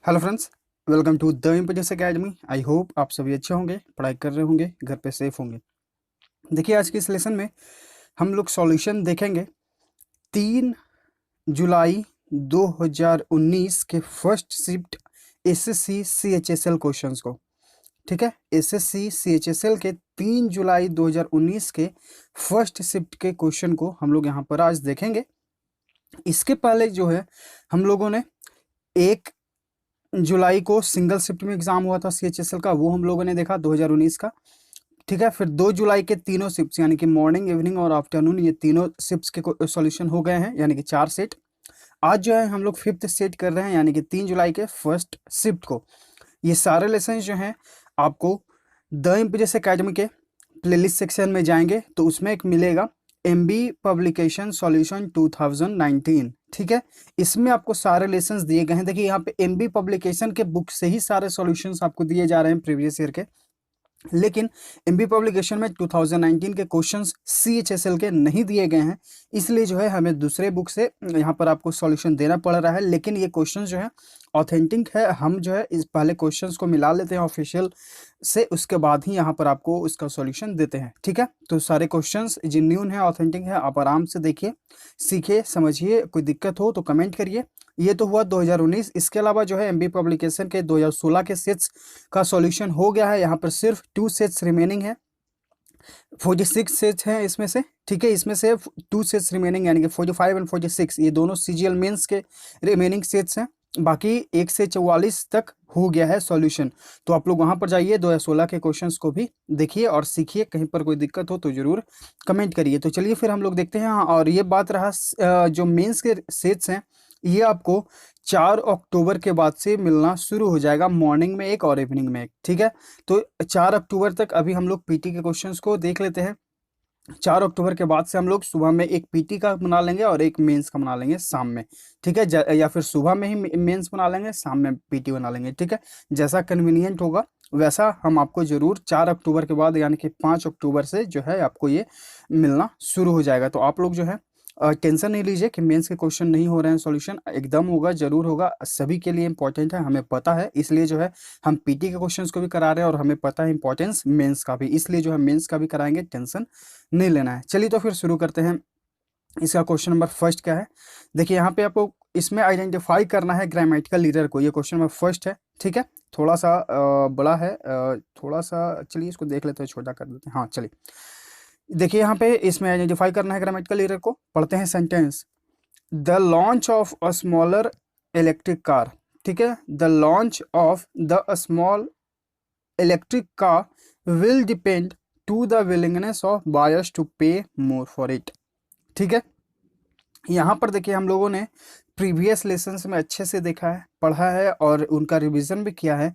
Hello friends, welcome to the इम्पेडियस academy. I hope आप सभी अच्छे होंगे, पढ़ाई कर रहे होंगे, घर पे सेफ होंगे। देखिए, आज के इस लेसन में हम लोग सॉल्यूशन देखेंगे 3 जुलाई 2019 के first shift SSC CHSL questions को। ठीक है, एसएससी सीएचएसएल के 3 जुलाई 2019 के फर्स्ट शिफ्ट के क्वेश्चन को हम लोग यहाँ पर आज देखेंगे। इसके पहले जो है हम लोगों ने 1 जुलाई को सिंगल शिफ्ट में एग्जाम हुआ था सीएचएसएल का, वो हम लोगों ने देखा 2019 का। ठीक है, फिर 2 जुलाई के तीनों शिफ्ट यानी कि मॉर्निंग, इवनिंग और आफ्टरनून, ये तीनों शिफ्ट्स के सॉल्यूशन हो गए हैं, यानी कि 4 सेट। आज जो है हम लोग फिफ्थ सेट कर रहे हैं, यानी कि 3 जुलाई के फर्स्ट शिफ्ट को। ये सारे लेसन जो हैं आपको द इम्पीरियस एकेडमी के प्लेलिस्ट सेक्शन में जाएंगे तो उसमें एक मिलेगा एमबी पब्लिकेशन सॉल्यूशन 2019। ठीक है, इसमें आपको सारे लेसन्स दिए गए हैं। देखिए, यहाँ पे एमबी पब्लिकेशन के बुक से ही सारे सॉल्यूशंस आपको दिए जा रहे हैं प्रीवियस ईयर के, लेकिन एमबी पब्लिकेशन में 2019 के क्वेश्चंस सीएचएसएल के नहीं दिए गए हैं, इसलिए जो है हमें दूसरे बुक से यहाँ पर आपको सॉल्यूशन देना पड़ रहा है। लेकिन ये क्वेश्चन जो है ऑथेंटिक है, हम जो है इस पहले क्वेश्चंस को मिला लेते हैं ऑफिशियल से, उसके बाद ही यहाँ पर आपको उसका सॉल्यूशन देते हैं। ठीक है, तो सारे क्वेश्चंस जेन्युइन है, ऑथेंटिक है, आप आराम से देखिए, सीखिए, समझिए। कोई दिक्कत हो तो कमेंट करिए। ये तो हुआ 2019। इसके अलावा जो है एमबी पब्लिकेशन के 2016 के सेट्स का सॉल्यूशन हो गया है। यहाँ पर सिर्फ 2 सेट्स रिमेनिंग है, 46 सेट्स हैं इसमें से। ठीक है, इसमें से 2 सेट्स रिमेनिंग, यानी कि 45 एंड 46 ये दोनों सीजीएल मेंस के रिमेनिंग सेट्स हैं। बाकी 1 से 44 तक हो गया है सॉल्यूशन। तो आप लोग वहां पर जाइए, 2016 के क्वेश्चंस को भी देखिए और सीखिए। कहीं पर कोई दिक्कत हो तो जरूर कमेंट करिए। तो चलिए फिर हम लोग देखते हैं। हाँ, और ये बात रहा जो मेंस के सेट्स हैं, ये आपको 4 अक्टूबर के बाद से मिलना शुरू हो जाएगा, मॉर्निंग में एक और इवनिंग में एक। ठीक है, तो 4 अक्टूबर तक अभी हम लोग पीटी के क्वेश्चंस को देख लेते हैं। 4 अक्टूबर के बाद से हम लोग सुबह में एक पीटी का बना लेंगे और एक मेंस का बना लेंगे शाम में। ठीक है, या फिर सुबह में ही मेंस बना लेंगे, शाम में पीटी बना लेंगे। ठीक है, जैसा कन्वीनियंट होगा वैसा हम आपको जरूर 4 अक्टूबर के बाद यानी कि 5 अक्टूबर से जो है आपको ये मिलना शुरू हो जाएगा। तो आप लोग जो है टेंशन नहीं लीजिए कि मेंस के क्वेश्चन नहीं हो रहे हैं, सॉल्यूशन एकदम होगा, जरूर होगा। सभी के लिए इंपॉर्टेंट है, हमें पता है, इसलिए जो है हम पीटी के क्वेश्चंस को भी करा रहे हैं और हमें पता है इंपॉर्टेंस मेंस का भी, इसलिए जो है मेंस का भी कराएंगे, टेंशन नहीं लेना है। चलिए तो फिर शुरू करते हैं। इसका क्वेश्चन नंबर फर्स्ट क्या है? देखिए, यहाँ पे आपको इसमें आइडेंटिफाई करना है ग्रामेटिकल एरर को। ये क्वेश्चन नंबर फर्स्ट है। ठीक है, थोड़ा सा बड़ा है, थोड़ा सा, चलिए इसको देख लेते हैं, छोटा कर देते हैं। हाँ चलिए, देखिए यहाँ पे इसमें आइडेंटिफाई करना है ग्रामेटिकल एरर को। पढ़ते हैं sentence, the launch of a smaller electric car. ठीक है, the launch of the small electric car will depend to the willingness of buyers to pay more for it. ठीक है, यहाँ पर देखिए हम लोगों ने प्रीवियस लेसन्स में अच्छे से देखा है, पढ़ा है और उनका रिवीजन भी किया है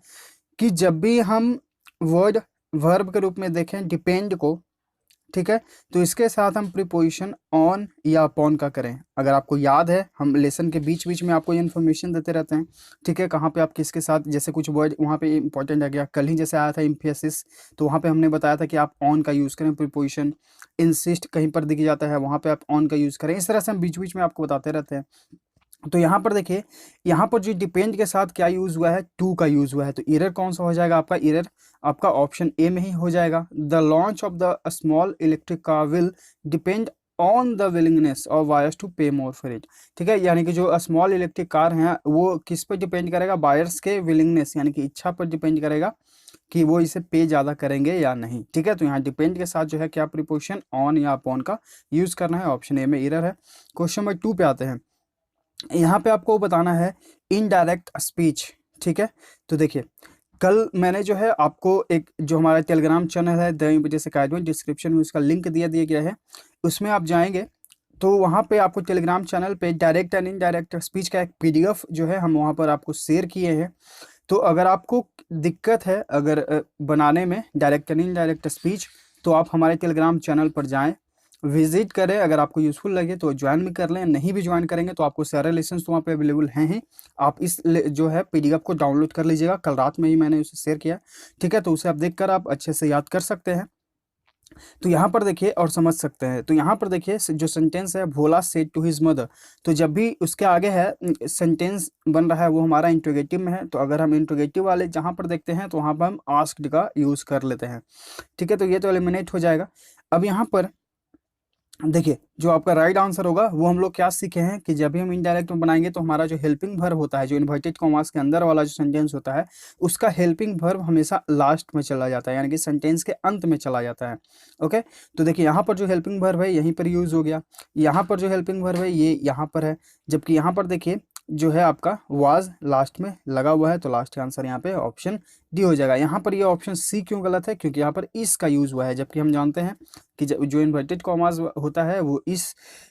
कि जब भी हम वर्ड वर्ब के रूप में देखें डिपेंड को, ठीक है, तो इसके साथ हम प्रीपोजिशन ऑन या अपॉन का करें। अगर आपको याद है, हम लेसन के बीच बीच में आपको ये इन्फॉर्मेशन देते रहते हैं। ठीक है, कहाँ पे आप किसके साथ, जैसे कुछ वर्ड वहाँ पे इंपॉर्टेंट आ गया, कल ही जैसे आया था इम्फेसिस, तो वहाँ पे हमने बताया था कि आप ऑन का यूज़ करें प्रीपोजिशन। इंसिस्ट कहीं पर दिख जाता है, वहाँ पे आप ऑन का यूज़ करें। इस तरह से हम बीच बीच में आपको बताते रहते हैं। तो यहाँ पर देखिए, यहाँ पर जो डिपेंड के साथ क्या यूज हुआ है, टू का यूज हुआ है। तो एरर कौन सा हो जाएगा आपका? एरर आपका ऑप्शन ए में ही हो जाएगा। The launch of the small electric car will depend on the willingness of buyers to pay more for it. ठीक है, यानी कि जो स्मॉल इलेक्ट्रिक कार हैं वो किस पर डिपेंड करेगा? बायर्स के विलिंगनेस यानी कि इच्छा पर डिपेंड करेगा कि वो इसे पे ज़्यादा करेंगे या नहीं। ठीक है, तो यहाँ डिपेंड के साथ जो है क्या प्रीपोजिशन ऑन या अपॉन का यूज़ करना है। ऑप्शन ए में एरर है। क्वेश्चन नंबर 2 पे आते हैं। यहाँ पे आपको बताना है इनडायरेक्ट स्पीच। ठीक है, तो देखिए, कल मैंने जो है आपको एक जो हमारा टेलीग्राम चैनल है द इम्पीरियस एकेडमी, डिस्क्रिप्शन में उसका लिंक दिया गया है, उसमें आप जाएंगे तो वहाँ पे आपको टेलीग्राम चैनल पे डायरेक्ट एंड इनडायरेक्ट स्पीच का एक पीडीएफ जो है हम वहाँ पर आपको शेयर किए हैं। तो अगर आपको दिक्कत है अगर बनाने में डायरेक्ट एंड इनडायरेक्ट स्पीच, तो आप हमारे टेलीग्राम चैनल पर जाएँ, विजिट करें। अगर आपको यूज़फुल लगे तो ज्वाइन भी कर लें, नहीं भी ज्वाइन करेंगे तो आपको सारे लेसन्स तो वहाँ पे अवेलेबल हैं ही। आप इस जो है पीडीएफ को डाउनलोड कर लीजिएगा, कल रात में ही मैंने उसे शेयर किया। ठीक है, तो उसे आप देखकर आप अच्छे से याद कर सकते हैं। तो यहाँ पर देखिए और समझ सकते हैं। तो यहाँ पर देखिए जो सेंटेंस है, भोला सेड टू हिज मदर, तो जब भी उसके आगे है सेंटेंस बन रहा है वो हमारा इंट्रोगेटिव में है, तो अगर हम इंट्रोगेटिव वाले जहाँ पर देखते हैं तो वहाँ पर हम आस्क्ड का यूज़ कर लेते हैं। ठीक है, तो ये तो एलिमिनेट हो जाएगा। अब यहाँ पर देखिए जो आपका राइट आंसर होगा वो हम लोग क्या सीखे हैं कि जब भी हम इनडायरेक्ट में बनाएंगे तो हमारा जो हेल्पिंग वर्ब होता है, जो इन्वर्टेड कॉमास के अंदर वाला जो सेंटेंस होता है, उसका हेल्पिंग वर्ब हमेशा लास्ट में चला जाता है, यानी कि सेंटेंस के अंत में चला जाता है। ओके, तो देखिए यहाँ पर जो हेल्पिंग वर्ब है यहीं पर यूज हो गया, यहाँ पर जो हेल्पिंग वर्ब है ये यहाँ पर है, जबकि यहाँ पर देखिए जो है आपका वाज लास्ट में लगा हुआ है, तो लास्ट का आंसर यहाँ पे ऑप्शन डी हो जाएगा। यहाँ पर ये ऑप्शन सी क्यों गलत है, क्योंकि यहाँ पर इस का यूज हुआ है, जबकि हम जानते हैं कि जो इन्वर्टेड कॉमास होता है वो इस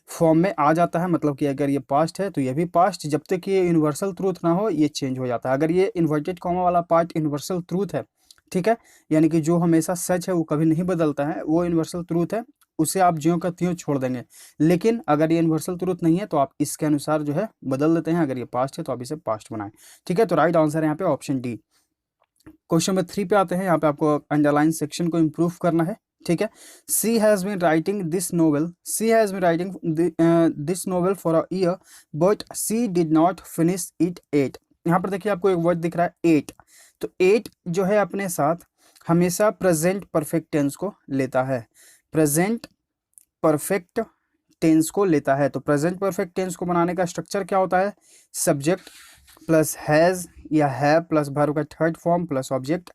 फॉर्म में आ जाता है, मतलब कि अगर ये पास्ट है तो ये भी पास्ट, जब तक ये यूनिवर्सल ट्रूथ ना हो ये चेंज हो जाता है। अगर ये इन्वर्टेड कॉमा वाला पार्ट यूनिवर्सल ट्रूथ है, ठीक है, यानी कि जो हमेशा सच है वो कभी नहीं बदलता है, वो यूनिवर्सल ट्रूथ है, उसे आप ज्यों का त्यों छोड़ देंगे। लेकिन अगर ये यूनिवर्सल ट्रूथ नहीं है तो आप इसके अनुसार जो है बदल देते हैं, अगर ये पास्ट है तो आप इसे पास्ट बनाएं। ठीक है, तो राइट आंसर है यहाँ पे ऑप्शन डी। क्वेश्चन नंबर 3 पे आते हैं। यहाँ पे आपको अंडरलाइन सेक्शन को इम्प्रूव करना है। ठीक है, she has been writing this novel, she has been writing this novel for a year but she did not finish it yet. यहाँ पर देखिए आपको एक वर्ड दिख रहा है एट, तो एट जो है अपने साथ हमेशा प्रेजेंट परफेक्ट टेंस को लेता है, प्रेजेंट परफेक्ट टेंस को लेता है। तो प्रेजेंट परफेक्ट टेंस को बनाने का स्ट्रक्चर क्या होता है, सब्जेक्ट प्लस हैज़ या हैव प्लस वर्ब का third form plus object.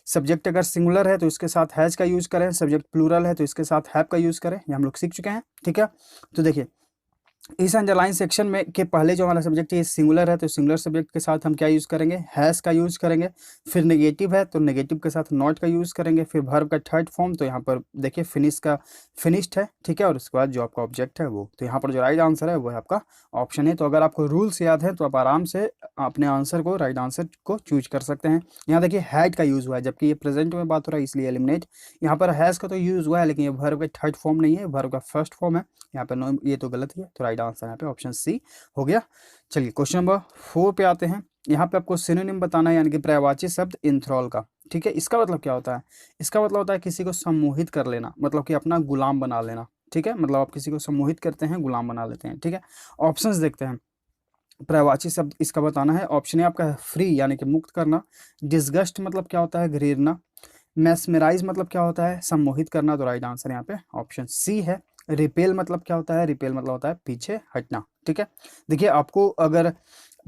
Subject अगर सिंगुलर है तो इसके साथ हैज़ का यूज़ करें, सब्जेक्ट प्लूरल है तो इसके साथ हैव का यूज़ करें, ये हम लोग सीख चुके हैं। ठीक है, तो देखिए इस अंडरलाइन सेक्शन में के पहले जो हमारा सब्जेक्ट है सिंगुलर है, तो सिंगुलर सब्जेक्ट के साथ हम क्या यूज़ करेंगे, हैज़ का यूज़ करेंगे। फिर नेगेटिव है तो नेगेटिव के साथ नॉट का यूज़ करेंगे। फिर वर्ब का थर्ड फॉर्म, तो यहाँ पर देखिए फिनिश का फिनिश्ड है। ठीक है, और उसके बाद जो आपका ऑब्जेक्ट है वो, तो यहाँ पर जो राइट आंसर है वो है आपका ऑप्शन है। तो अगर आपको रूल्स याद है तो आप आराम से अपने आंसर को, राइट आंसर को चूज कर सकते हैं। यहाँ देखिए हैड का यूज़ हुआ है, जबकि ये प्रेजेंट में बात हो रहा है इसलिए एलिमिनेट। यहाँ पर हैज़ का तो यूज़ हुआ है लेकिन ये वर्ब का थर्ड फॉर्म नहीं है, वर्ब का फर्स्ट फॉर्म है। यहाँ पर नो, ये तो गलत ही है, तो राइट आंसर यहाँ पे ऑप्शन सी हो गया। चलिए क्वेश्चन नंबर 4 पे आते हैं। यहाँ पे आपको सिनोनिम बताना है, यानी कि पर्यायवाची शब्द इंथ्रॉल का। ठीक है, इसका मतलब क्या होता है, इसका मतलब होता है किसी को सम्मोहित कर लेना, मतलब कि अपना गुलाम बना लेना। ठीक है, मतलब आप किसी को सम्मोहित करते हैं, गुलाम बना लेते हैं। ठीक है, ऑप्शंस देखते हैं। पर्यायवाची शब्द इसका बताना है, ऑप्शन ए आपका है फ्री यानी कि मुक्त करना, डिसगस्ट मतलब क्या होता है, घृणा, मैस्मराइज मतलब क्या होता है, सम्मोहित करना, तो राइट आंसर यहाँ पे ऑप्शन सी है। रिपेल मतलब क्या होता है, रिपेल मतलब होता है पीछे हटना। ठीक है, देखिए आपको अगर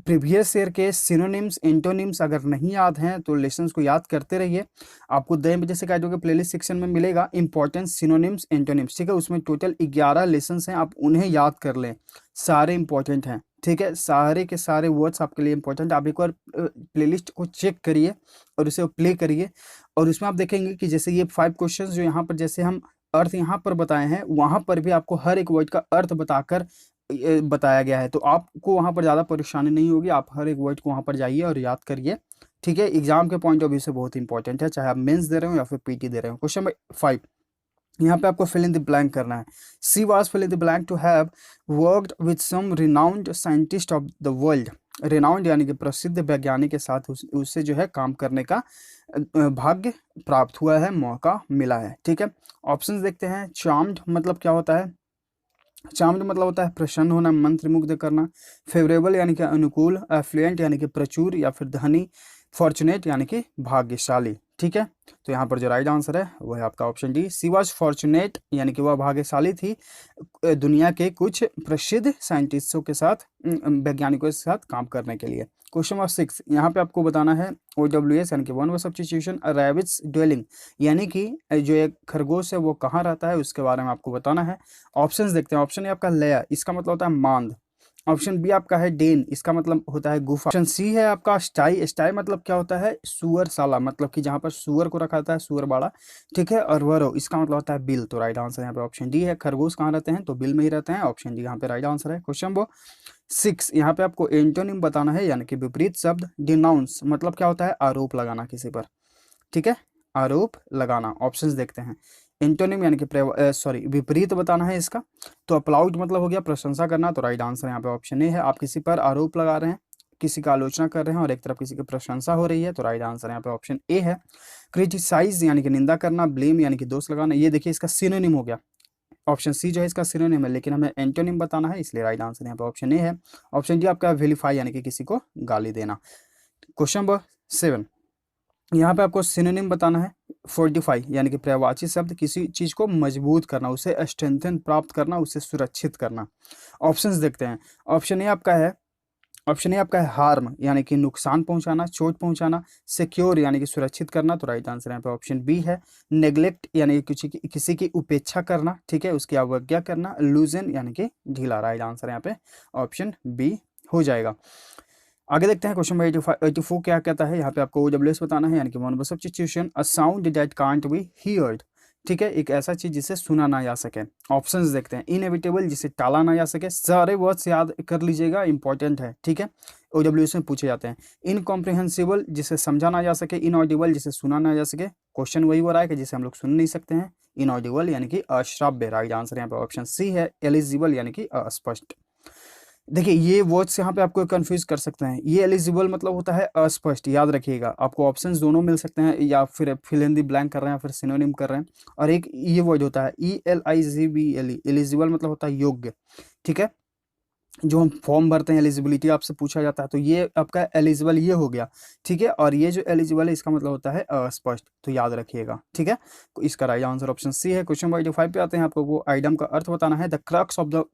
प्रीवियस ईयर के सिनोनिम्स एंटोनिम्स अगर नहीं याद हैं तो लेसन्स को याद करते रहिए। आपको 10 बजे से गाइड होकर प्लेलिस्ट सेक्शन में मिलेगा इंपॉर्टेंट सिनोनिम्स एंटोनिम्स। ठीक है, उसमें टोटल 11 लेसन्स हैं, आप उन्हें याद कर लें, सारे इंपॉर्टेंट हैं। ठीक है, सारे के सारे वर्ड्स आपके लिए इंपॉर्टेंट। आप एक बार प्लेलिस्ट को चेक करिए और उसे प्ले करिए, और उसमें आप देखेंगे कि जैसे ये 5 क्वेश्चंस जो यहाँ पर जैसे हम अर्थ यहाँ पर बताए हैं, वहाँ पर भी आपको हर एक वर्ड का अर्थ बताकर बताया गया है, तो आपको वहाँ पर ज़्यादा परेशानी नहीं होगी। आप हर एक वर्ड को वहाँ पर जाइए और याद करिए। ठीक है, एग्जाम के पॉइंट ऑफ व्यू से बहुत इंपॉर्टेंट है, चाहे आप मेंस दे रहे हो या फिर पीटी दे रहे हो। क्वेश्चन नंबर 5, यहाँ पे आपको फिल इन द ब्लैंक करना है। She was fill in the blank to have worked with some renowned scientist of the world. Renowned यानी कि प्रसिद्ध वैज्ञानिक के साथ उससे जो है काम करने का भाग्य प्राप्त हुआ है, मौका मिला है। ठीक है, ऑप्शंस देखते हैं। चार्म्ड मतलब क्या होता है, चार्म्ड मतलब होता है प्रसन्न होना, मंत्रमुग्ध करना। फेवरेबल यानी कि अनुकूल, एफ्लुएंट यानी कि प्रचुर या फिर धनी, फॉर्चुनेट यानी कि भाग्यशाली। ठीक है, तो यहाँ पर जो राइट आंसर है वो है आपका option D. She was fortunate यानी कि वह भाग्यशाली थी दुनिया के कुछ प्रसिद्ध साइंटिस्टों के साथ, वैज्ञानिकों के साथ काम करने के लिए। क्वेश्चन नंबर 6, यहाँ पे आपको बताना है OWS यानी कि one word substitution, rabbits dwelling यानी कि जो एक खरगोश है वो कहाँ रहता है उसके बारे में आपको बताना है। ऑप्शंस देखते हैं। ऑप्शन ए आपका लेयर, इसका मतलब होता है मांद। ऑप्शन बी आपका है डेन, इसका मतलब होता है गुफा। ऑप्शन सी है आपका स्टाई, स्टाई मतलब क्या होता है, सुअरशाला, मतलब कि जहाँ पर सुअर को रखा जाता है, सुअर बाड़ा। ठीक है, और वरो इसका मतलब होता है बिल, तो राइट आंसर यहाँ पे ऑप्शन डी है। खरगोश कहाँ रहते हैं, तो बिल में ही रहते हैं, ऑप्शन डी यहाँ पे राइट आंसर है। क्वेश्चन नंबर 6, यहाँ पे आपको एंटोनिम बताना है, यानी कि विपरीत शब्द। डिनाउंस मतलब क्या होता है, आरोप लगाना किसी पर। ठीक है, आरोप लगाना। ऑप्शंस देखते हैं। एंटोनिम यानी कि विपरीत बताना है इसका, तो अप्लाउड मतलब हो गया प्रशंसा करना, तो राइट आंसर यहाँ पे ऑप्शन ए है। आप किसी पर आरोप लगा रहे हैं, किसी का आलोचना कर रहे हैं और एक तरफ किसी की प्रशंसा हो रही है, तो राइट आंसर यहाँ पे ऑप्शन ए है। क्रिटिसाइज यानी कि निंदा करना, ब्लेम यानी कि दोष लगाना, ये देखिए इसका सिनोनिम हो गया। ऑप्शन सी जो है इसका सिनोनिम है, लेकिन हमें एंटोनिम बताना है, इसलिए राइट आंसर यहाँ पे ऑप्शन ए है। ऑप्शन डी आपका विलिफाई यानी कि किसी को गाली देना। क्वेश्चन नंबर 7, यहाँ पे आपको सिनोनिम बताना है। फोर्टिफाई यानी कि पर्यायवाची शब्द, किसी चीज को मजबूत करना, उसे स्ट्रेंथन प्राप्त करना, उसे सुरक्षित करना। ऑप्शंस देखते हैं। ऑप्शन ए आपका है हार्म यानी कि नुकसान पहुंचाना, चोट पहुंचाना। सिक्योर यानी कि सुरक्षित करना, तो राइट आंसर यहाँ पे ऑप्शन बी है। नेग्लेक्ट यानी कि किसी की उपेक्षा करना, ठीक है, उसकी अवज्ञा करना। लूजन यानी कि ढीला, राइट आंसर यहाँ पे ऑप्शन बी हो जाएगा। आगे देखते हैं क्वेश्चन नंबर 84 क्या कहता है। यहाँ पे आपको OWS बताना है, यानी कि one substitution, a sound that can't be heard, ठीक है, एक ऐसा चीज जिसे सुना ना जा सके। ऑप्शंस देखते हैं। इनएविटेबल जिसे टाला ना जा सके, सारे वर्ड्स याद कर लीजिएगा, इंपॉर्टेंट है, ठीक है, OWS में पूछे जाते हैं। इनकॉम्प्रिहेंसिबल जिसे समझा ना जा सके। इनऑडिबल जिसे सुना ना जा सके, क्वेश्चन वही हो रहा है कि जिसे हम लोग सुन नहीं सकते हैं। इनऑडिबल यानी कि अश्राव्य, राइट आंसर यहाँ पे ऑप्शन सी है। एलिजिबल यानी कि अस्पष्ट। देखिए ये वर्ड्स यहाँ पे आपको कंफ्यूज कर सकते हैं। ये एलिजिबल मतलब होता है अस्पष्ट, याद रखिएगा। आपको ऑप्शंस दोनों मिल सकते हैं, या फिर फिल इन द ब्लैंक कर रहे हैं या फिर सिनोनिम कर रहे हैं। और एक ये वर्ड होता है ELIGBLE, एलिजिबल मतलब होता है योग्य, ठीक है, जो हम फॉर्म भरते हैं एलिजिबिलिटी आपसे पूछा जाता है, तो ये आपका एलिजिबल ये हो गया, ठीक है। और ये जो एलिजिबल है इसका मतलब होता है अस्पष्ट, तो याद रखिएगा, ठीक है। तो इसका राइट आंसर ऑप्शन सी है। क्वेश्चन नंबर 85 पे आते हैं। आपको वो आइटम का अर्थ बताना है। The crux of the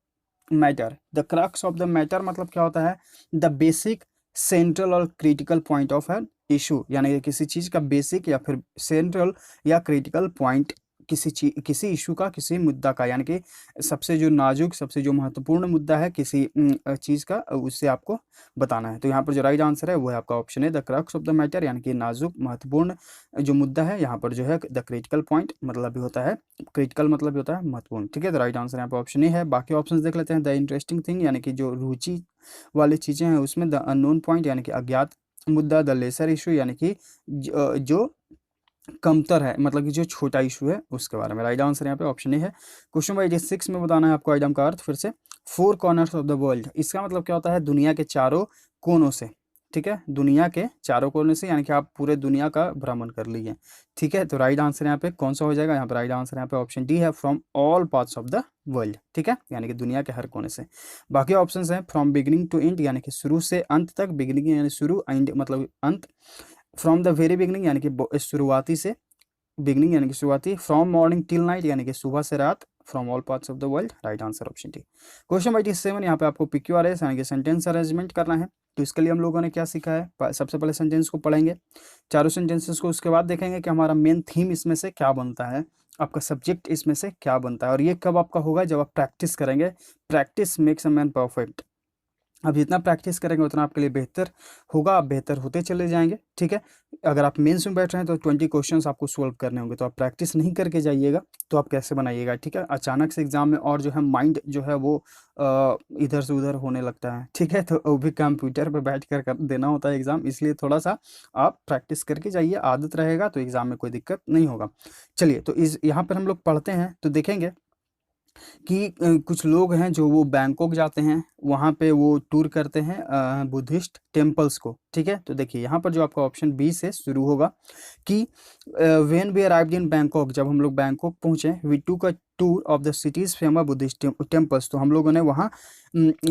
matter, the crux of the matter मतलब क्या होता है? द बेसिक, सेंट्रल और critical point of an issue, यानी कि किसी चीज का बेसिक या फिर सेंट्रल या क्रिटिकल पॉइंट, किसी इशू का, किसी मुद्दा का, यानी कि सबसे जो नाजुक, सबसे जो महत्वपूर्ण मुद्दा है किसी चीज का, उससे आपको बताना है। तो यहाँ पर जो राइट आंसर है वो है आपका ऑप्शन है the crux of the matter, यानी कि नाजुक महत्वपूर्ण जो मुद्दा है। यहाँ पर जो है द क्रिटिकल पॉइंट मतलब भी होता है, क्रिटिकल मतलब भी होता है महत्वपूर्ण, ठीक है। तो राइट आंसर यहाँ पर ऑप्शन ए है। बाकी ऑप्शन देख लेते हैं। द इंटरेस्टिंग थिंग यानी कि जो रुचि वाली चीजें हैं उसमें। द अननोन पॉइंट यानी कि अज्ञात मुद्दा। द लेसर इशू यानी कि जो कमतर है, मतलब कि जो छोटा इशू है उसके बारे में। राइट आंसर यहाँ पे ऑप्शन ए है। क्वेश्चन नंबर 86 में बताना है आपको आइटम का अर्थ फिर से। Four corners of the world, इसका मतलब क्या होता है? दुनिया के चारों कोनों से, ठीक है, दुनिया के चारों कोनों से, यानी कि आप पूरे दुनिया का भ्रमण कर लीजिए, ठीक है। तो राइट आंसर यहाँ पे कौन सा हो जाएगा? यहाँ पे राइट आंसर यहाँ पे ऑप्शन डी है, from all parts of the world, ठीक है, यानी कि दुनिया के हर कोने से। बाकी ऑप्शंस हैं फ्रॉम बिगिनिंग टू एंड, यानी कि शुरू से अंत तक। बिगिनिंग यानी शुरू, एंड मतलब अंत। फ्रॉम द वेरी बिगिनिंग यानी कि शुरुआती से, बिगनिंग यानी कि शुरुआती। फ्रॉम मॉर्निंग टिल नाइट यानी कि सुबह से रात। From all parts of the world, right answer option D. Question number 87, यहाँ पे आपको PQRS यानी कि सेंटेंस अरेंजमेंट करना है। तो इसके लिए हम लोगों ने क्या सीखा है? सबसे पहले सेंटेंस को पढ़ेंगे, चारों सेंटेंसेस को, उसके बाद देखेंगे कि हमारा मेन थीम इसमें से क्या बनता है, आपका सब्जेक्ट इसमें से क्या बनता है। और ये कब आपका होगा? जब आप प्रैक्टिस करेंगे। Practice makes a man perfect. अब जितना प्रैक्टिस करेंगे उतना आपके लिए बेहतर होगा, आप बेहतर होते चले जाएंगे, ठीक है। अगर आप मेंस में बैठ रहे हैं तो 20 क्वेश्चंस आपको सॉल्व करने होंगे, तो आप प्रैक्टिस नहीं करके जाइएगा तो आप कैसे बनाइएगा, ठीक है। अचानक से एग्जाम में और जो है माइंड जो है वो इधर से उधर होने लगता है, ठीक है। तो वो भी कंप्यूटर पर बैठ कर देना होता है एग्जाम, इसलिए थोड़ा सा आप प्रैक्टिस करके जाइए, आदत रहेगा तो एग्जाम में कोई दिक्कत नहीं होगा। चलिए, तो इस यहाँ पर हम लोग पढ़ते हैं तो देखेंगे कि कुछ लोग हैं जो वो बैंकॉक जाते हैं, वहाँ पे वो टूर करते हैं बुद्धिस्ट टेम्पल्स को, ठीक है। तो देखिए यहाँ पर जो आपका ऑप्शन बी से शुरू होगा कि when we arrived in Bangkok, जब हम लोग बैंकॉक पहुँचे, we took a tour of the city's famous Buddhist temples, तो हम लोगों ने वहाँ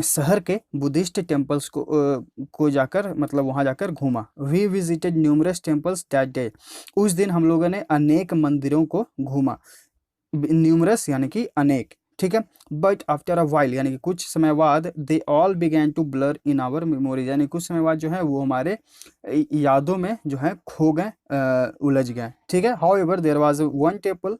शहर के बुद्धिस्ट टेम्पल्स को जाकर, मतलब वहाँ जाकर घूमा। We visited numerous temples that day, उस दिन हम लोगों ने अनेक मंदिरों को घूमा। न्यूमरस यानी कि अनेक, ठीक है। बट आफ्टर अ वाइल यानी कि कुछ समय बाद, they all began to blur in our memories, यानी कुछ समय बाद जो है वो हमारे यादों में जो है खो गए, उलझ गए, ठीक है। However there was one temple,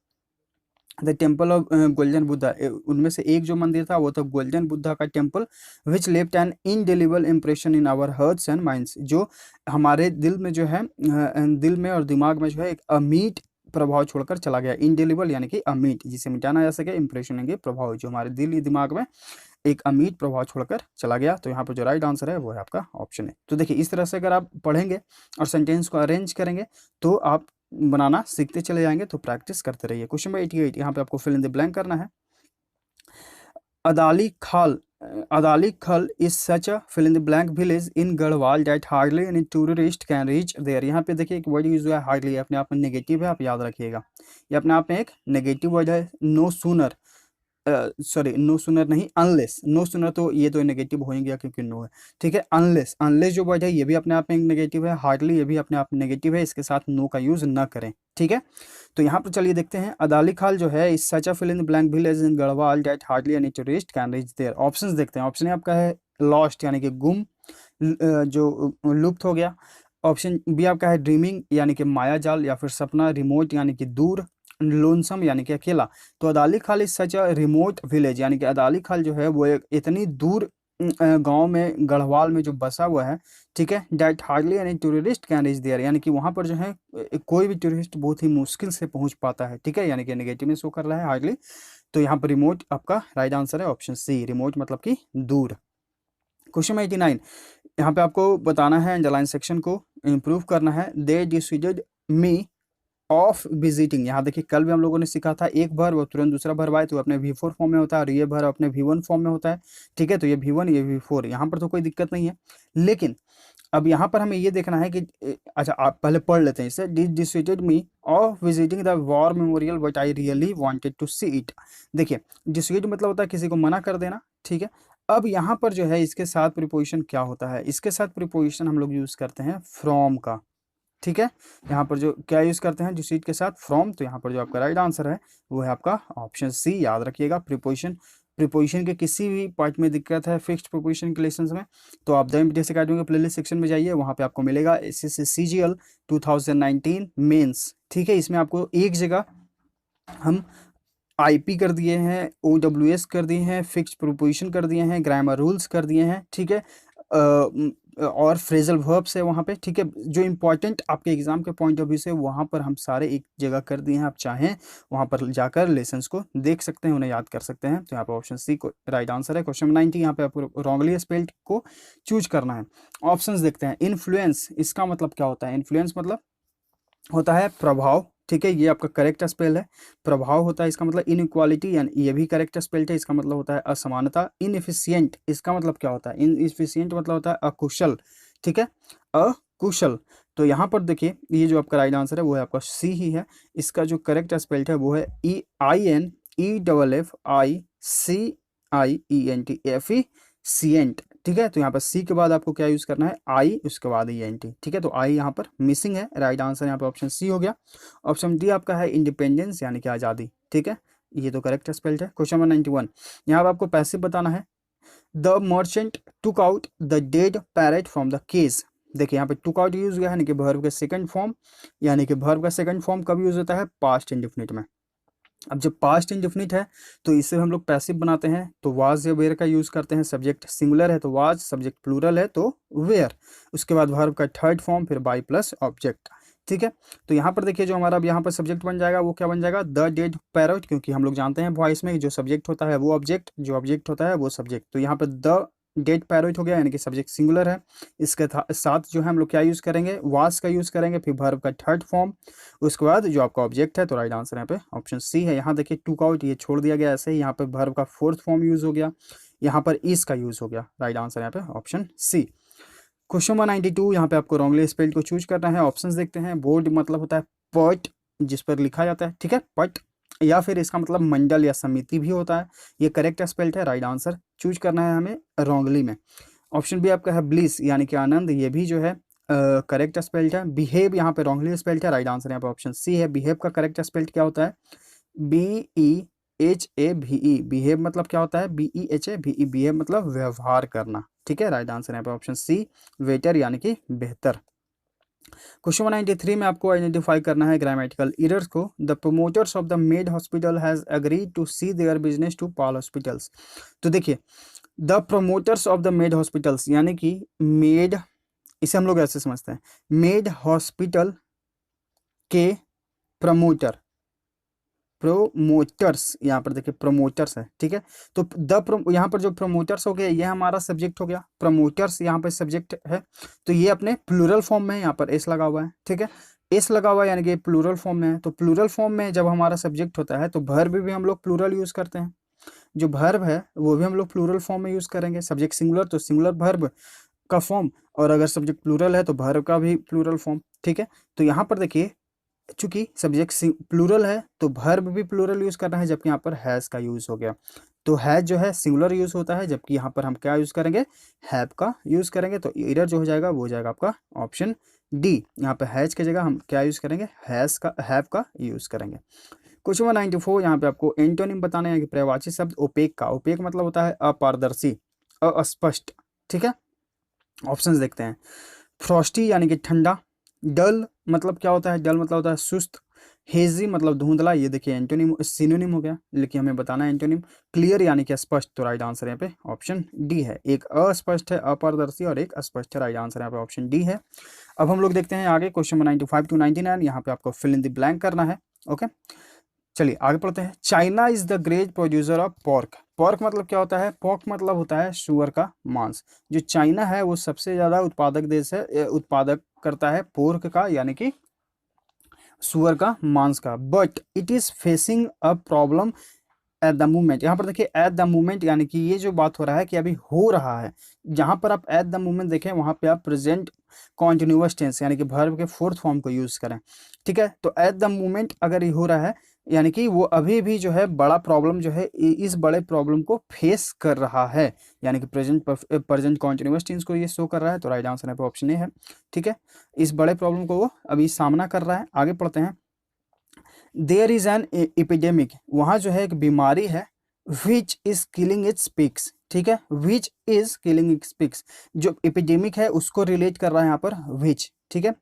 the temple of golden Buddha, उनमें से एक जो मंदिर था वो था गोल्डन बुद्धा का temple, which left an indelible impression in our hearts and minds, जो हमारे दिल में जो है दिल में और दिमाग में जो है एक अमीट प्रभाव छोड़कर चला गया। इनडेलिबल यानी कि अमीट, जिसे मिटाना जा सके। इंप्रेशन यानी कि प्रभाव, जो हमारे दिल दिमाग में एक अमीट प्रभाव छोड़कर चला गया। तो यहाँ पर जो राइट आंसर है वो है आपका ऑप्शन है। तो देखिए इस तरह से अगर आप पढ़ेंगे और सेंटेंस को अरेंज करेंगे तो आप बनाना सीखते चले जाएंगे, तो प्रैक्टिस करते रहिए। क्वेश्चन नंबर 88, यहाँ पे आपको फिल इन द ब्लैंक करना है। अदाली Khal Adali Khal is such a fill in the blank village in Garhwal that hardly any tourist can reach there. यहाँ पे देखिए एक वर्ड यूज हुआ है हार्डली, अपने आप में नेगेटिव है, आप याद रखिएगा। ये अपने आप में एक नेगेटिव वर्ड है। No sooner, sorry no sooner नहीं, अनलेस। नो सूनर तो ये तो नेगेटिव हो ही गया क्योंकि नो है, ठीक है। अनलेस, अनलेस जो वर्ड है ये भी अपने आप में एक नेगेटिव है। हार्डली ये भी अपने आप में नेगेटिव है, इसके साथ नो का यूज ना करें, ठीक है। तो यहाँ पर चलिए देखते हैं। अदाली खाल जो है is such a fill in the blank village in Garhwal that hardly any tourist can reach there. Options देखते हैं। ऑप्शन आपका है लॉस्ट यानी कि गुम, जो लुप्त हो गया। ऑप्शन बी आपका है ड्रीमिंग यानी कि माया जाल या फिर सपना, रिमोट यानी कि दूर, लोनसम यानी कि अकेला। तो अदाली खाल is such a remote village, यानी कि अदाली खाल जो है वो एक इतनी दूर गांव में गढ़वाल में जो बसा हुआ है, ठीक है। That hardly any tourist can reach there, यानी कि वहाँ पर जो है कोई भी टूरिस्ट बहुत ही मुश्किल से पहुंच पाता है, ठीक है। यानी कि नेगेटिव में शो कर रहा है हार्डली। तो यहाँ पर रिमोट आपका राइट आंसर है ऑप्शन सी, रिमोट मतलब कि दूर। क्वेश्चन 89, यहाँ पे आपको बताना है, अंडरलाइन सेक्शन को इम्प्रूव करना है। They decided me of visiting. यहाँ देखिए कल भी हम लोगों ने सीखा था एक भर वो तुरंत दूसरा भर आए तो अपने V4 फॉर्म में होता है और ये भर अपने V1 फॉर्म में होता है, ठीक है। तो ये V1 ये V4, यहाँ पर तो कोई दिक्कत नहीं है। लेकिन अब यहाँ पर हमें ये देखना है कि अच्छा आप पहले पढ़ लेते हैं इसे। Decided me of visiting the war memorial but I really wanted to see it. देखिए डिसाइड मतलब होता है किसी को मना कर देना, ठीक है। अब यहाँ पर जो है इसके साथ प्रीपोजिशन क्या होता है, इसके साथ प्रीपोजिशन हम लोग यूज करते हैं फ्रॉम का, ठीक है। यहाँ पर जो क्या यूज करते हैं डिसाइड के साथ फ्रॉम। तो यहाँ पर जो आपका राइट आंसर है वो है आपका ऑप्शन सी, याद रखिएगा। प्रीपोजिशन, प्रीपोजिशन के किसी भी पार्ट में दिक्कत है फिक्स्ड प्रीपोजिशन के लेसन्स में, तो आप द एमपीटीएस अकेडमी के प्लेलिस्ट सेक्शन में जाइए, वहाँ पे आपको मिलेगा एसएससी सीजीएल 2019 मेंस, ठीक है। इसमें आपको एक जगह हम आईपी कर दिए हैं, ओडब्ल्यूएस कर दिए हैं, फिक्स्ड प्रीपोजिशन कर दिए हैं, ग्रामर रूल्स कर दिए हैं, ठीक है। और फ्रेजल वर्ब्स है वहाँ पे, ठीक है। जो इंपॉर्टेंट आपके एग्जाम के पॉइंट ऑफ व्यू से वहाँ पर हम सारे एक जगह कर दिए हैं। आप चाहें वहाँ पर जाकर लेसन्स को देख सकते हैं, उन्हें याद कर सकते हैं। तो यहाँ पर ऑप्शन सी को राइट आंसर है। क्वेश्चन 90, यहाँ पे आपको रॉन्गली स्पेल्ड को चूज करना है। ऑप्शंस देखते हैं। इन्फ्लुएंस, इसका मतलब क्या होता है? इन्फ्लुएंस मतलब होता है प्रभाव, ठीक है। ये आपका करेक्ट स्पेल है। प्रभाव होता है इसका मतलब इनइक्वालिटी, यानी ये भी करेक्ट स्पेल्ड है, इसका मतलब होता है असमानता। इनएफिशिएंट, इसका मतलब क्या होता है? इनएफिशिएंट मतलब होता है अकुशल, ठीक है, अकुशल। तो यहाँ पर देखिए ये जो आपका राइट आंसर है वो है आपका सी ही है। इसका जो करेक्ट स्पेल्ड है वो है EINEFFICIENT, ठीक है। तो यहाँ पर सी के बाद आपको क्या यूज करना है? आई, उसके बाद ENT, ठीक है। तो आई यहाँ पर मिसिंग है, राइट आंसर यहाँ पर ऑप्शन सी हो गया। ऑप्शन डी आपका है इंडिपेंडेंस यानी कि आज़ादी, ठीक है। ये तो करेक्ट स्पेल्ड है। क्वेश्चन नंबर 91, यहाँ पर आपको पैसिव बताना है। The merchant took out the dead parrot from the cage. देखिए यहाँ पे टुक आउट यूज हुआ है, यानी कि वर्ब का सेकंड फॉर्म, यानी कि वर्ब का सेकंड फॉर्म कब यूज होता है? पास्ट इंडेफिनिट में। अब जब पास्ट इंडेफिनिट है तो इसे हम लोग पैसिव बनाते हैं, तो वाज या वेयर का यूज करते हैं। सब्जेक्ट सिंगुलर है तो वाज, सब्जेक्ट प्लूरल है तो वेयर, उसके बाद वर्ब का थर्ड फॉर्म, फिर बाई प्लस ऑब्जेक्ट, ठीक है। तो यहाँ पर देखिए जो हमारा अब यहाँ पर सब्जेक्ट बन जाएगा वो क्या बन जाएगा? द डेड पैरोट, क्योंकि हम लोग जानते हैं वॉइस में जो सब्जेक्ट होता है वो ऑब्जेक्ट, जो ऑब्जेक्ट होता है वो सब्जेक्ट। तो यहाँ पर द डेड पैरोट हो गया, यानी कि सब्जेक्ट सिंगुलर है। इसके साथ जो है हम लोग क्या यूज करेंगे? वाज का यूज करेंगे, फिर वर्ब का थर्ड फॉर्म, उसके बाद जो आपका ऑब्जेक्ट है। तो राइट आंसर यहाँ पे ऑप्शन सी है। यहाँ देखिए टुक आउट ये छोड़ दिया गया ऐसे ही, यहाँ पे वर्ब का फोर्थ फॉर्म यूज हो गया, यहाँ पर इज का यूज हो गया। राइट आंसर यहाँ पे ऑप्शन सी। क्वेश्चन नंबर 92, यहाँ पे आपको रॉन्गली स्पेल्ड को चूज करना है। ऑप्शंस देखते हैं। बोर्ड मतलब होता है पट, जिस पर लिखा जाता है, ठीक है, पट, या फिर इसका मतलब मंडल या समिति भी होता है। ये करेक्ट स्पेल्ड है, राइट आंसर चूज करना है हमें रॉन्गली में। ऑप्शन बी आपका है ब्लिस, यानी कि आनंद, ये भी जो है करेक्ट स्पेल्ड है। बिहेव यहाँ पे रॉन्गली स्पेल्ड है, राइट आंसर यहाँ पे ऑप्शन सी है। बिहेव का करेक्ट स्पेल्ड क्या होता है? BEHAVE, बिहेव मतलब क्या होता है? BEHAVE, बिहेव मतलब व्यवहार करना, ठीक है। राइट आंसर यहाँ पे ऑप्शन सी, वेटर यानी कि बेहतर। क्वेश्चन 93 में आपको आइडेंटिफाई करना है ग्रामेटिकल एरर्स को। The promoters of the med hospital has agreed to see their business to pal hospitals. तो देखिए the promoters of the med hospitals, यानी कि मेड, इसे हम लोग ऐसे समझते हैं, मेड हॉस्पिटल के प्रमोटर, प्रोमोटर्स, यहाँ पर देखिए प्रोमोटर्स है, ठीक है। तो यहाँ पर जो प्रोमोटर्स हो गया ये हमारा सब्जेक्ट हो गया, प्रमोटर्स यहाँ पर सब्जेक्ट है। तो ये अपने प्लूरल फॉर्म में, यहाँ पर एस लगा हुआ है, ठीक है, एस लगा हुआ है, यानी कि प्लूरल फॉर्म में है। तो प्लूरल फॉर्म में जब हमारा सब्जेक्ट होता है तो वर्ब भी हम लोग प्लूरल यूज करते हैं। जो वर्ब है वो भी हम लोग प्लूरल फॉर्म में यूज़ करेंगे। सब्जेक्ट सिंगुलर तो सिंगुलर वर्ब का फॉर्म, और अगर सब्जेक्ट प्लूरल है तो वर्ब का भी प्लूरल फॉर्म। ठीक है, तो यहाँ पर देखिए चूंकि सब्जेक्ट प्लूरल है तो वर्ब भी प्लूरल यूज़ करना है, जबकि यहाँ पर हैज़ का यूज़ हो गया। तो हैज़ जो है सिंगुलर यूज़ होता है, जबकि यहाँ पर हम क्या यूज़ करेंगे, हैव का यूज़ करेंगे। तो इधर जो हो जाएगा वो हो जाएगा आपका ऑप्शन डी। यहाँ पर हैज़ की जगह हम क्या यूज़ करेंगे, हैज़ का, हैव का यूज़ करेंगे। क्वेश्चन नंबर 94, यहाँ पे आपको एंटोनिम बताना है कि पर्यायवाची शब्द ओपेक का। ओपेक मतलब होता है अपारदर्शी, अस्पष्ट। ठीक है, ऑप्शंस देखते हैं। फ्रॉस्टी यानी कि ठंडा। डल मतलब क्या होता है, डल मतलब होता है सुस्त। हेजी मतलब धुंधला, ये देखिए एंटोनिम सिनोनिम हो गया, लेकिन हमें बताना है एंटोनिम। क्लियर यानी कि स्पष्ट, तो राइट आंसर यहाँ पे ऑप्शन डी है। एक अस्पष्ट है अपारदर्शी और एक स्पष्ट है, राइट आंसर यहाँ पे ऑप्शन डी है। अब हम लोग देखते हैं आगे क्वेश्चन नंबर 95 टू 99, यहाँ पे आपको फिल इन द ब्लैंक करना है। ओके, चलिए आगे पढ़ते हैं। China is the great producer of pork. Pork मतलब क्या होता है, पोर्क मतलब होता है सुअर का मांस। जो चाइना है वो सबसे ज्यादा उत्पादक देश है, उत्पादक करता है पोर्क का, यानी कि सुअर का मांस का। But it is facing a problem at the moment. यहाँ पर देखिए एट द मोमेंट, यानी कि ये जो बात हो रहा है कि अभी हो रहा है। जहाँ पर आप एट द मोमेंट देखें वहाँ पे आप प्रेजेंट कॉन्टिन्यूअस टेंस यानी कि वर्ब के फोर्थ फॉर्म को यूज करें। ठीक है, तो एट द मोमेंट अगर ये हो रहा है, यानी कि वो अभी भी जो है बड़ा प्रॉब्लम जो है, इस बड़े प्रॉब्लम को फेस कर रहा है, यानी कि प्रेजेंट कॉन्टिन्यूअस टेंस को ये शो कर रहा है। तो राइट आंसर है ऑप्शन ए है। ठीक है, इस बड़े प्रॉब्लम को वो अभी सामना कर रहा है। आगे पढ़ते हैं। देयर इज एन एपिडेमिक, वहाँ जो है एक बीमारी है। विच इज किलिंग इट्स पिग्स। ठीक है, विच इज किलिंग इट्स पिग्स, जो एपिडेमिक है उसको रिलेट कर रहा है यहाँ पर विच। ठीक है,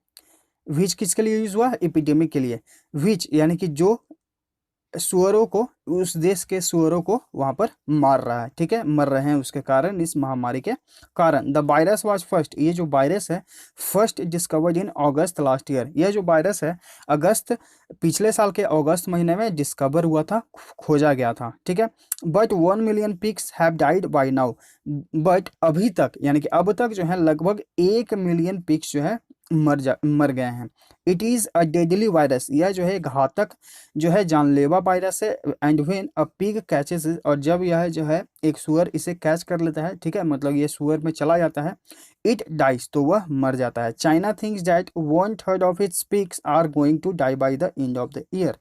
विच किसके लिए यूज हुआ, एपिडेमिक के लिए। विच यानी कि जो सुअरों को, उस देश के सुअरों को वहां पर मार रहा है। ठीक है, मर रहे हैं उसके कारण, इस महामारी के कारण। द वायरस वाज फर्स्ट, ये जो वायरस है first discovered in August last year. यह जो वायरस है अगस्त, पिछले साल के अगस्त महीने में डिस्कवर हुआ था, खोजा गया था। ठीक है, but 1 million pigs have died by now. But अभी तक, यानी कि अब तक जो है लगभग 1 मिलियन पिग्स जो है मर गए हैं। It is a deadly virus, यह जो है घातक जो है जानलेवा वायरस है। And when a pig catches, और जब यह जो है एक सुअर इसे कैच कर लेता है, ठीक है, मतलब ये सुअर में चला जाता है, इट डाइज, तो वह मर जाता है। China thinks that 1/3 of its pigs are going to die by the end of the year.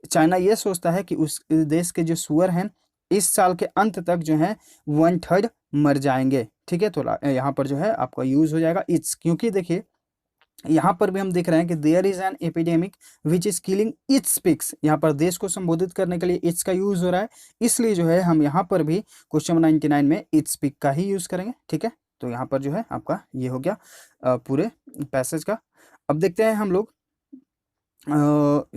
China ये सोचता है कि उस देश के जो सुअर हैं इस साल के अंत तक जो है 1/3 मर जाएंगे। ठीक है, तो यहाँ पर जो है आपका यूज हो जाएगा इट्स, क्योंकि देखिए यहाँ पर भी हम देख रहे हैं कि there is an epidemic which is killing its pigs. यहाँ पर देश को संबोधित करने के लिए इट्स का यूज हो रहा है, इसलिए जो है हम यहाँ पर भी क्वेश्चन 99 में इट्स पिग का ही यूज करेंगे। ठीक है, तो यहाँ पर जो है आपका ये हो गया पूरे पैसेज का। अब देखते हैं हम लोग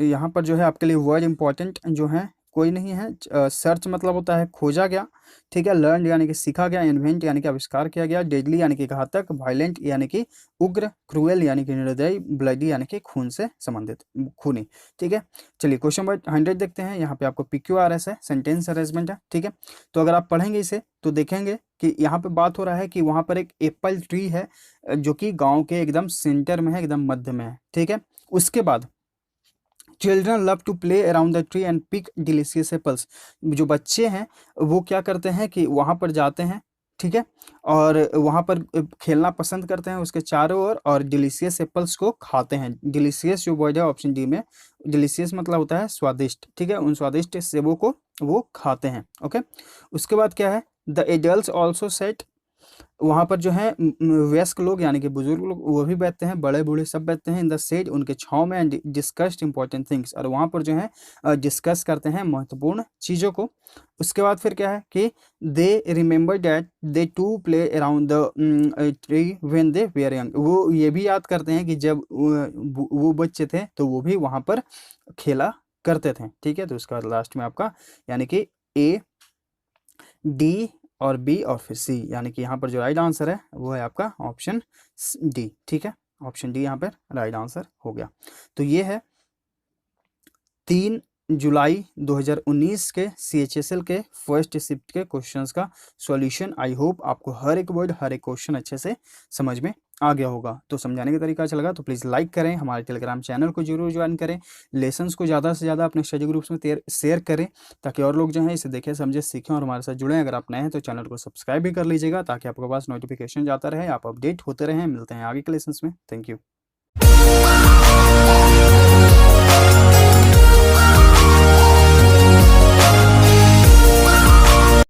यहाँ पर जो है आपके लिए वर्ड इंपॉर्टेंट जो है कोई नहीं है। सर्च मतलब होता है खोजा गया। ठीक है, लर्न यानी कि सीखा गया। इन्वेंट यानी कि आविष्कार किया गया। डेडली यानी कि घातक। वायलेंट यानी कि उग्र। क्रूएल यानी कि निर्दयी। ब्लडी यानी कि खून से संबंधित, खूनी। ठीक है, चलिए क्वेश्चन नंबर 100 देखते हैं। यहाँ पे आपको PQRS है, सेंटेंस अरेंजमेंट है। ठीक है, तो अगर आप पढ़ेंगे इसे तो देखेंगे कि यहाँ पे बात हो रहा है कि वहाँ पर एक एप्पल ट्री है जो कि गाँव के एकदम सेंटर में है, एकदम मध्य में है। ठीक है, उसके बाद children love to play around the tree and pick delicious apples. जो बच्चे हैं वो क्या करते हैं कि वहाँ पर जाते हैं, ठीक है, और वहाँ पर खेलना पसंद करते हैं उसके चारों ओर, और डिलीशियस एप्पल्स को खाते हैं। डिलीशियस जो वर्ड है ऑप्शन डी में, डिलीशियस मतलब होता है स्वादिष्ट। ठीक है, उन स्वादिष्ट सेबों को वो खाते हैं। ओके, उसके बाद क्या है, द एडल्ट्स ऑल्सो सेट, वहाँ पर जो है वयस्क लोग यानी कि बुजुर्ग लोग वो भी बैठते हैं, बड़े बूढ़े सब बैठते हैं इन द शेड, उनके छाँव में, एंड डिस्कस्ड इंपॉर्टेंट थिंग्स, और वहाँ पर जो है डिस्कस करते हैं महत्वपूर्ण चीज़ों को। उसके बाद फिर क्या है कि they remember that they to play around the tree when they were young, वो ये भी याद करते हैं कि जब वो बच्चे थे तो वो भी वहाँ पर खेला करते थे। ठीक है, तो उसके बाद लास्ट में आपका यानी कि A, D और बी और फिर सी, यानी कि यहाँ पर जो राइट आंसर है वो है आपका ऑप्शन डी। ठीक है, ऑप्शन डी यहाँ पर राइट आंसर हो गया। तो ये है 3 जुलाई 2019 के CHSL के फर्स्ट शिफ्ट के क्वेश्चंस का सॉल्यूशन। आई होप आपको हर एक वर्ड, हर एक क्वेश्चन अच्छे से समझ में आ गया होगा। तो समझाने का तरीका अच्छा लगा तो प्लीज़ लाइक करें, हमारे टेलीग्राम चैनल को जरूर ज्वाइन करें, लेसन्स को ज़्यादा से ज़्यादा अपने स्टडी ग्रुप्स में शेयर करें ताकि और लोग जो हैं इसे देखें, समझे, सीखें और हमारे साथ जुड़ें। अगर आप नए हैं तो चैनल को सब्सक्राइब भी कर लीजिएगा ताकि आपके पास नोटिफिकेशन जाता रहे, आप अपडेट होते रहें। मिलते हैं आगे के लेसन्स में। Thank you.